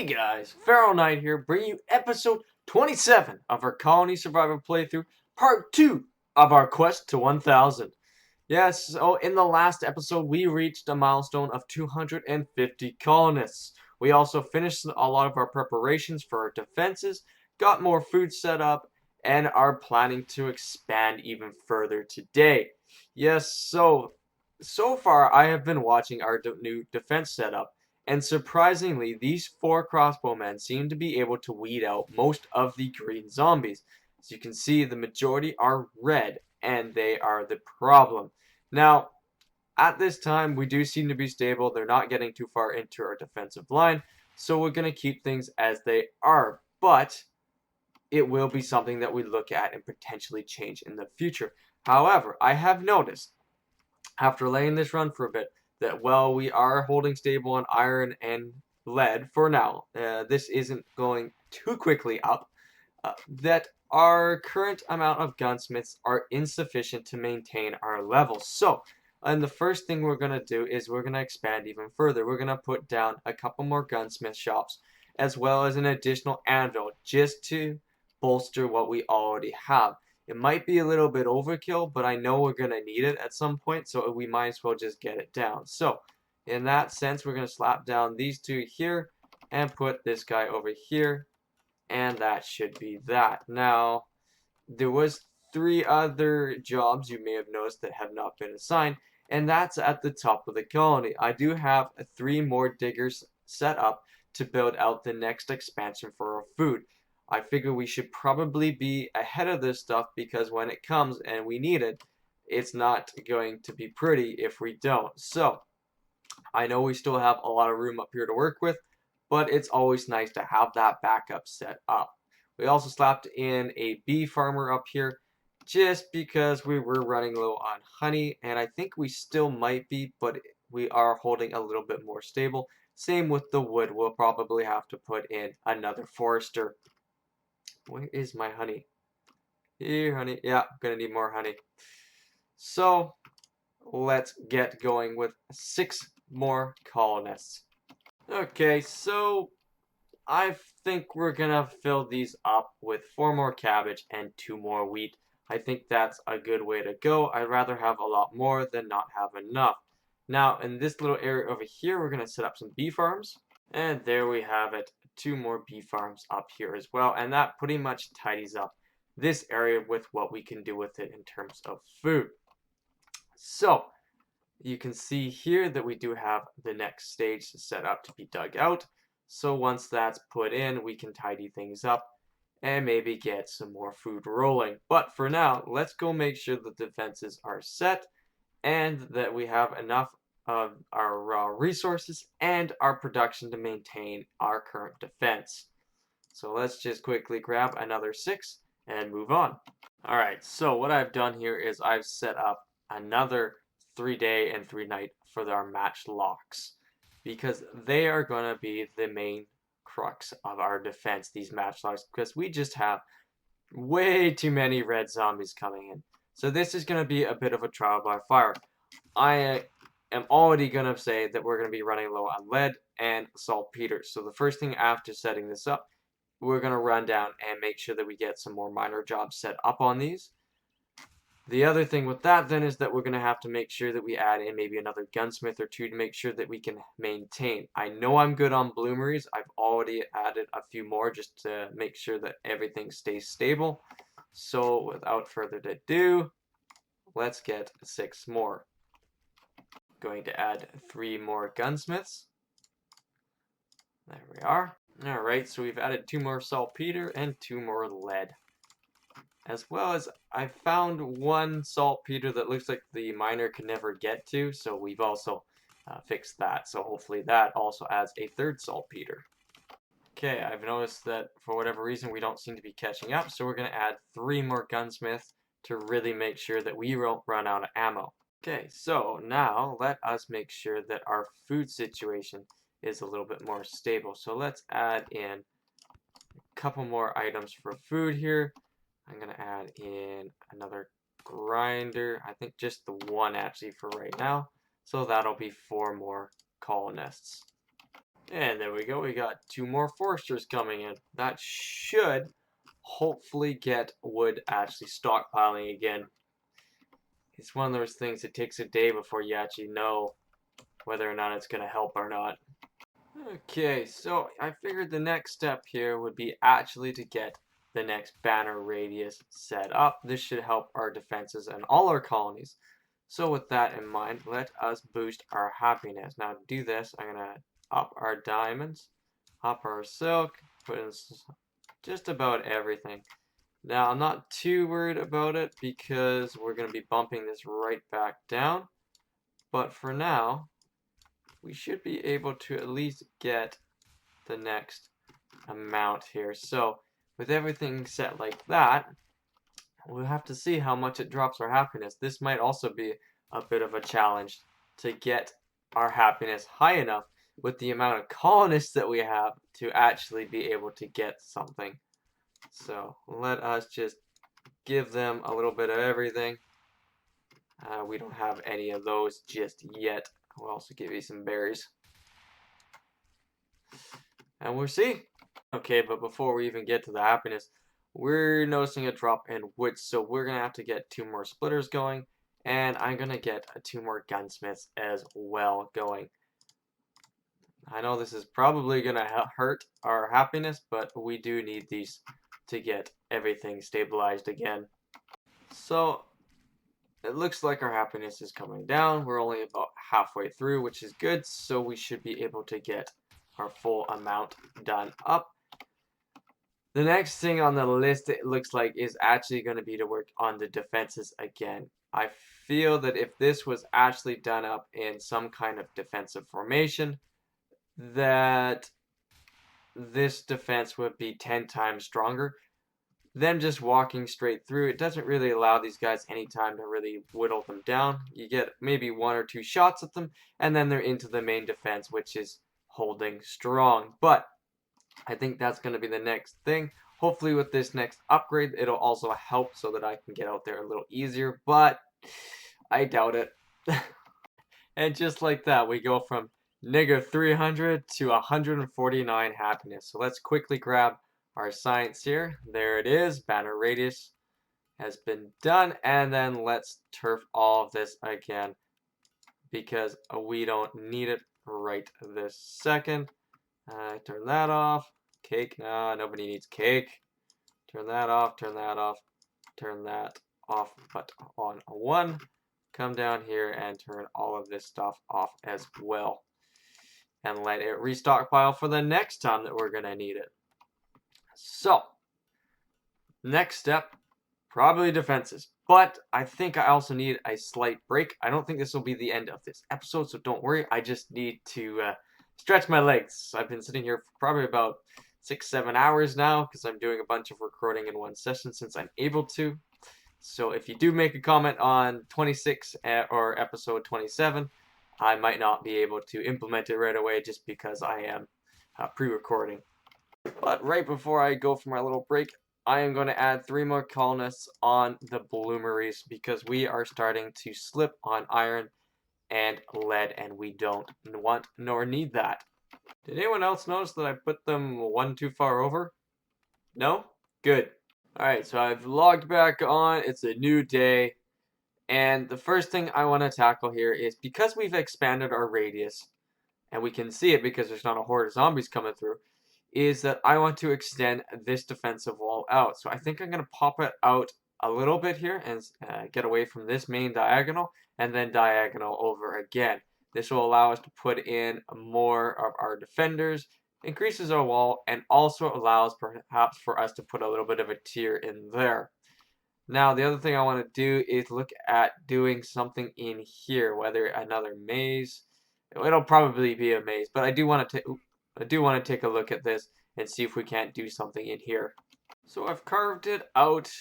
Hey guys, Pharaoh Knight here, bringing you episode 27 of our Colony Survivor playthrough, part 2 of our quest to 1000. Yes, so in the last episode, we reached a milestone of 250 colonists. We also finished a lot of our preparations for our defenses, got more food set up, and are planning to expand even further today. Yes, so far I have been watching our new defense setup, and surprisingly, these 4 crossbowmen seem to be able to weed out most of the green zombies. As you can see, the majority are red, and they are the problem. Now, at this time, we do seem to be stable. They're not getting too far into our defensive line, so we're going to keep things as they are. But it will be something that we look at and potentially change in the future. However, I have noticed, after laying this run for a bit, that while we are holding stable on iron and lead for now, this isn't going too quickly up, that our current amount of gunsmiths are insufficient to maintain our levels. So, and the first thing we're going to do is we're going to expand even further. We're going to put down a couple more gunsmith shops as well as an additional anvil just to bolster what we already have. It might be a little bit overkill, but I know we're going to need it at some point, so we might as well just get it down. So, in that sense, we're going to slap down these two here and put this guy over here, and that should be that. Now, there was 3 other jobs you may have noticed that have not been assigned, and that's at the top of the colony. I do have 3 more diggers set up to build out the next expansion for our food. I figure we should probably be ahead of this stuff because when it comes and we need it, it's not going to be pretty if we don't. So, I know we still have a lot of room up here to work with, but it's always nice to have that backup set up. We also slapped in a bee farmer up here just because we were running low on honey, and I think we still might be, but we are holding a little bit more stable. Same with the wood. We'll probably have to put in another forester. Where is my honey? Here, honey. Yeah, I'm gonna need more honey. So, let's get going with 6 more colonists. Okay, so I think we're gonna fill these up with 4 more cabbage and 2 more wheat. I think that's a good way to go. I'd rather have a lot more than not have enough. Now, in this little area over here, we're gonna set up some bee farms. And there we have it. 2 more bee farms up here as well. And that pretty much tidies up this area with what we can do with it in terms of food. So, you can see here that we do have the next stage set up to be dug out. So once that's put in, we can tidy things up and maybe get some more food rolling. But for now, let's go make sure the defenses are set and that we have enough of our raw resources and our production to maintain our current defense. So let's just quickly grab another 6 and move on. Alright, so what I've done here is I've set up another 3-day and 3-night for our match locks, because they are going to be the main crux of our defense, these match locks, because we just have way too many red zombies coming in. So this is going to be a bit of a trial by fire. I am already going to say that we're going to be running low on lead and saltpeter. So the first thing after setting this up, we're going to run down and make sure that we get some more minor jobs set up on these. The other thing with that then is that we're going to have to make sure that we add in maybe another gunsmith or 2 to make sure that we can maintain. I know I'm good on bloomeries. I've already added a few more just to make sure that everything stays stable. So without further ado, let's get 6 more. Going to add 3 more gunsmiths. There we are. Alright, so we've added 2 more saltpeter and 2 more lead. As well as I found 1 saltpeter that looks like the miner could never get to, so we've also fixed that. So hopefully that also adds a 3rd saltpeter. Okay, I've noticed that for whatever reason we don't seem to be catching up, so we're going to add 3 more gunsmiths to really make sure that we won't run out of ammo. Okay, so now let us make sure that our food situation is a little bit more stable. So let's add in a couple more items for food here. I'm going to add in another grinder. I think just the 1 actually for right now. So that'll be 4 more colonists. And there we go. We got 2 more foresters coming in. That should hopefully get wood actually stockpiling again. It's one of those things that takes a day before you actually know whether or not it's going to help or not. Okay, so I figured the next step here would be actually to get the next banner radius set up. This should help our defenses and all our colonies. So with that in mind, let us boost our happiness. Now to do this, I'm going to up our diamonds, up our silk, put in just about everything. Now I'm not too worried about it because we're going to be bumping this right back down. But for now, we should be able to at least get the next amount here. So with everything set like that, we'll have to see how much it drops our happiness. This might also be a bit of a challenge to get our happiness high enough with the amount of colonists that we have to actually be able to get something. So let us just give them a little bit of everything. We don't have any of those just yet. We'll also give you some berries. And we'll see. Okay, but before we even get to the happiness, we're noticing a drop in wood, so we're going to have to get 2 more splitters going, and I'm going to get 2 more gunsmiths as well going. I know this is probably going to hurt our happiness, but we do need these to get everything stabilized again. So it looks like our happiness is coming down. We're only about halfway through, which is good, so we should be able to get our full amount done up. The next thing on the list, it looks like, is actually going to be to work on the defenses again. I feel that if this was actually done up in some kind of defensive formation, that this defense would be 10 times stronger. Them just walking straight through, it doesn't really allow these guys any time to really whittle them down. You get maybe 1 or 2 shots at them, and then they're into the main defense, which is holding strong. But I think that's going to be the next thing. Hopefully with this next upgrade, it'll also help so that I can get out there a little easier, but I doubt it. And just like that, we go from -300 to 149 happiness. So let's quickly grab our science here. There it is. Banner radius has been done. And then let's turf all of this again because we don't need it right this second. Turn that off. Cake. No, nobody needs cake. Turn that off. Turn that off. Turn that off. But on 1. Come down here and turn all of this stuff off as well. And let it restockpile for the next time that we're going to need it. So, next step, probably defenses. But I think I also need a slight break. I don't think this will be the end of this episode, so don't worry. I just need to stretch my legs. I've been sitting here for probably about 6-7 hours now because I'm doing a bunch of recording in one session since I'm able to. So if you do make a comment on 26 or episode 27, I might not be able to implement it right away just because I am pre-recording. But right before I go for my little break, I am going to add 3 more colonists on the bloomeries because we are starting to slip on iron and lead, and we don't want nor need that. Did anyone else notice that I put them 1 too far over? No? Good. Alright, so I've logged back on. It's a new day. And the first thing I want to tackle here is because we've expanded our radius, and we can see it because there's not a horde of zombies coming through, is that I want to extend this defensive wall out. So I think I'm going to pop it out a little bit here and get away from this main diagonal and then diagonal over again. This will allow us to put in more of our defenders, increases our wall, and also allows perhaps for us to put a little bit of a tier in there. Now, the other thing I want to do is look at doing something in here, whether another maze. It'll probably be a maze, but I do want to take a look at this and see if we can't do something in here. So I've carved it out.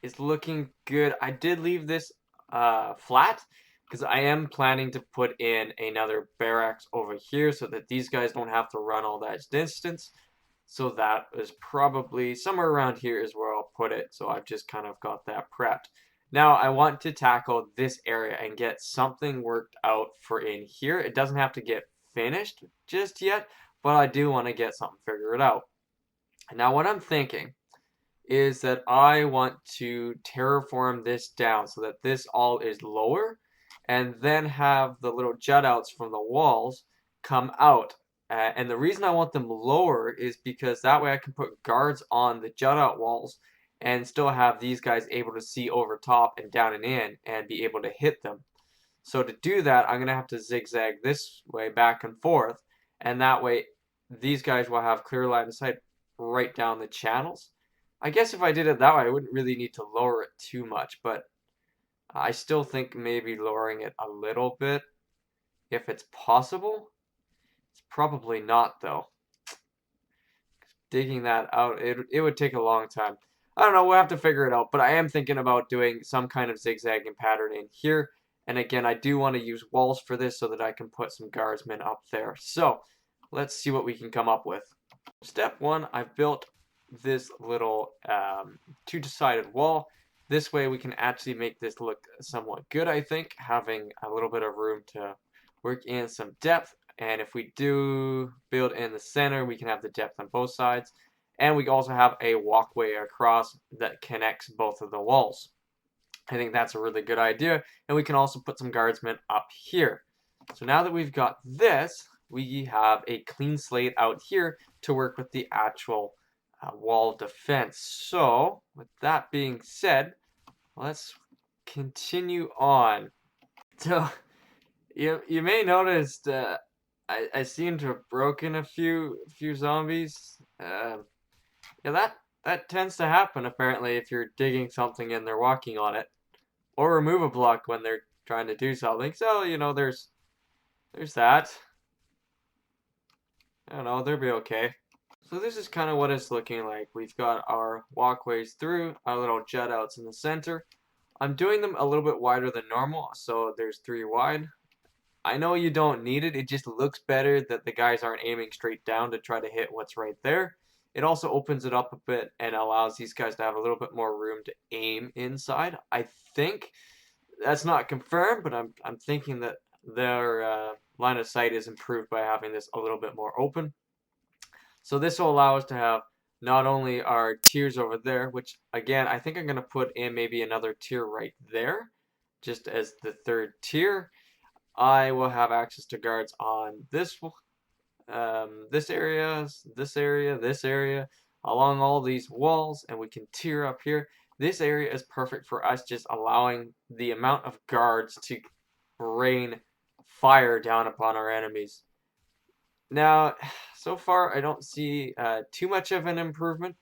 It's looking good. I did leave this flat because I am planning to put in another barracks over here so that these guys don't have to run all that distance. So that is probably somewhere around here is where I'll put it. So I've just kind of got that prepped. Now I want to tackle this area and get something worked out for in here. It doesn't have to get finished just yet, but I do want to get something figured out. Now, what I'm thinking is that I want to terraform this down so that this all is lower, and then have the little jut outs from the walls come out. And the reason I want them lower is because that way I can put guards on the jut out walls and still have these guys able to see over top and down and in and be able to hit them. So to do that, I'm going to have to zigzag this way back and forth, and that way these guys will have clear line of sight right down the channels. I guess if I did it that way, I wouldn't really need to lower it too much, but I still think maybe lowering it a little bit, if it's possible. It's probably not, though. Digging that out, it would take a long time. I don't know, we'll have to figure it out, but I am thinking about doing some kind of zigzagging pattern in here. And again, I do want to use walls for this so that I can put some guardsmen up there. So, let's see what we can come up with. Step one, I've built this little two-sided wall. This way we can actually make this look somewhat good, I think, having a little bit of room to work in some depth. And if we do build in the center, we can have the depth on both sides. And we also have a walkway across that connects both of the walls. I think that's a really good idea. And we can also put some guardsmen up here. So now that we've got this, we have a clean slate out here to work with the actual wall defense. So, with that being said, let's continue on. So, you may notice I seem to have broken a few zombies. Yeah, that tends to happen apparently if you're digging something and they're walking on it, or remove a block when they're trying to do something. So there's that. I don't know, they'll be okay. So this is kind of what it's looking like. We've got our walkways through, our little jut outs in the center. I'm doing them a little bit wider than normal, so there's 3 wide. I know you don't need it, it just looks better that the guys aren't aiming straight down to try to hit what's right there. It also opens it up a bit and allows these guys to have a little bit more room to aim inside. I think that's not confirmed, but I'm thinking that their line of sight is improved by having this a little bit more open. So this will allow us to have not only our tiers over there, which again, I think I'm going to put in maybe another tier right there, just as the 3rd tier. I will have access to guards on this area, this area, this area, along all these walls, and we can tier up here. This area is perfect for us, just allowing the amount of guards to rain fire down upon our enemies. Now, so far, I don't see too much of an improvement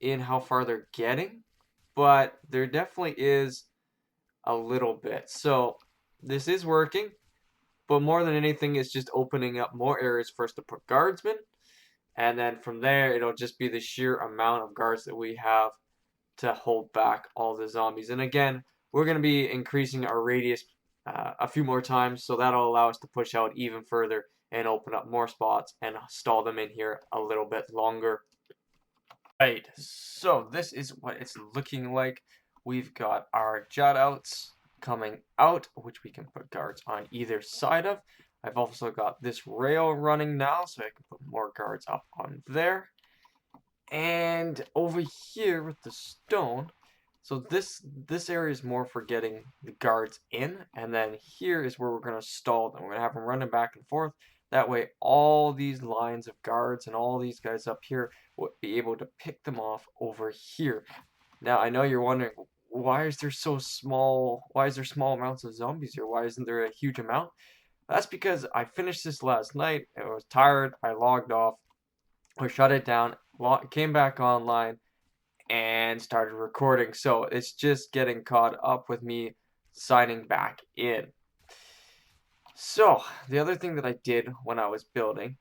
in how far they're getting, but there definitely is a little bit. So, this is working, but more than anything, it's just opening up more areas for us to put guardsmen, and then from there, it'll just be the sheer amount of guards that we have to hold back all the zombies. And again, we're going to be increasing our radius a few more times, so that'll allow us to push out even further and open up more spots and stall them in here a little bit longer. Right, so this is what it's looking like. We've got our jut outs coming out, which we can put guards on either side of. I've also got this rail running now, so I can put more guards up on there. And over here with the stone, so this area is more for getting the guards in, and then here is where we're going to stall them. We're going to have them running back and forth. That way all these lines of guards and all these guys up here will be able to pick them off over here. Now, I know you're wondering, why is there small amounts of zombies here? Why isn't there a huge amount? That's because I finished this last night. I was tired. I logged off. I shut it down, came back online, and started recording. So it's just getting caught up with me signing back in. So the other thing that I did when I was building,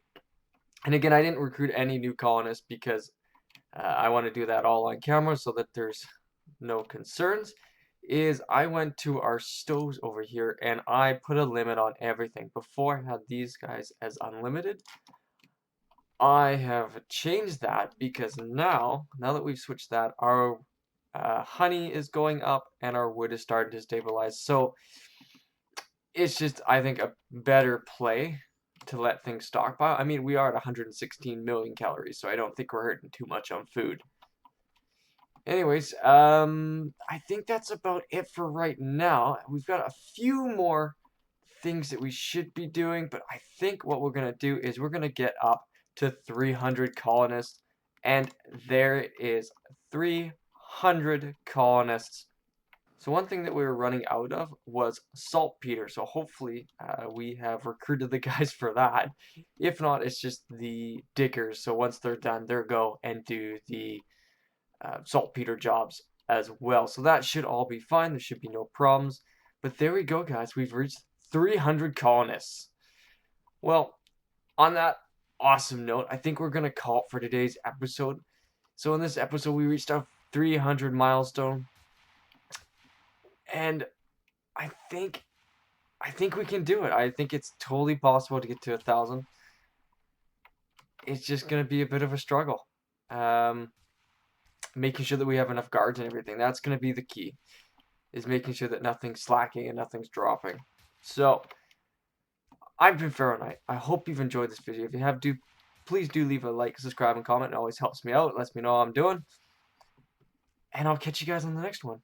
and again, I didn't recruit any new colonists because I want to do that all on camera so that there's no concerns, is I went to our stoves over here and I put a limit on everything. Before I had these guys as unlimited. I have changed that because now that we've switched that, our honey is going up and our wood is starting to stabilize. So it's just, I think, a better play to let things stockpile. I mean, we are at 116 million calories, so I don't think we're hurting too much on food. Anyways, I think that's about it for right now. We've got a few more things that we should be doing, but I think what we're gonna do is we're gonna get up to 300 colonists, and there is 300 colonists. So one thing that we were running out of was saltpeter. So hopefully we have recruited the guys for that. If not, it's just the diggers. So once they're done, they'll go and do the saltpeter jobs as well. So that should all be fine. There should be no problems. But there we go, guys. We've reached 300 colonists. Well, on that awesome note, I think we're going to call it for today's episode. So in this episode, we reached our 300 milestone. And I think we can do it. I think it's totally possible to get to 1,000. It's just going to be a bit of a struggle. Making sure that we have enough guards and everything. That's going to be the key. Is making sure that nothing's slacking and nothing's dropping. So, I've been Pharaoh Knight. I hope you've enjoyed this video. If you have, please do leave a like, subscribe, and comment. It always helps me out. It lets me know how I'm doing. And I'll catch you guys on the next one.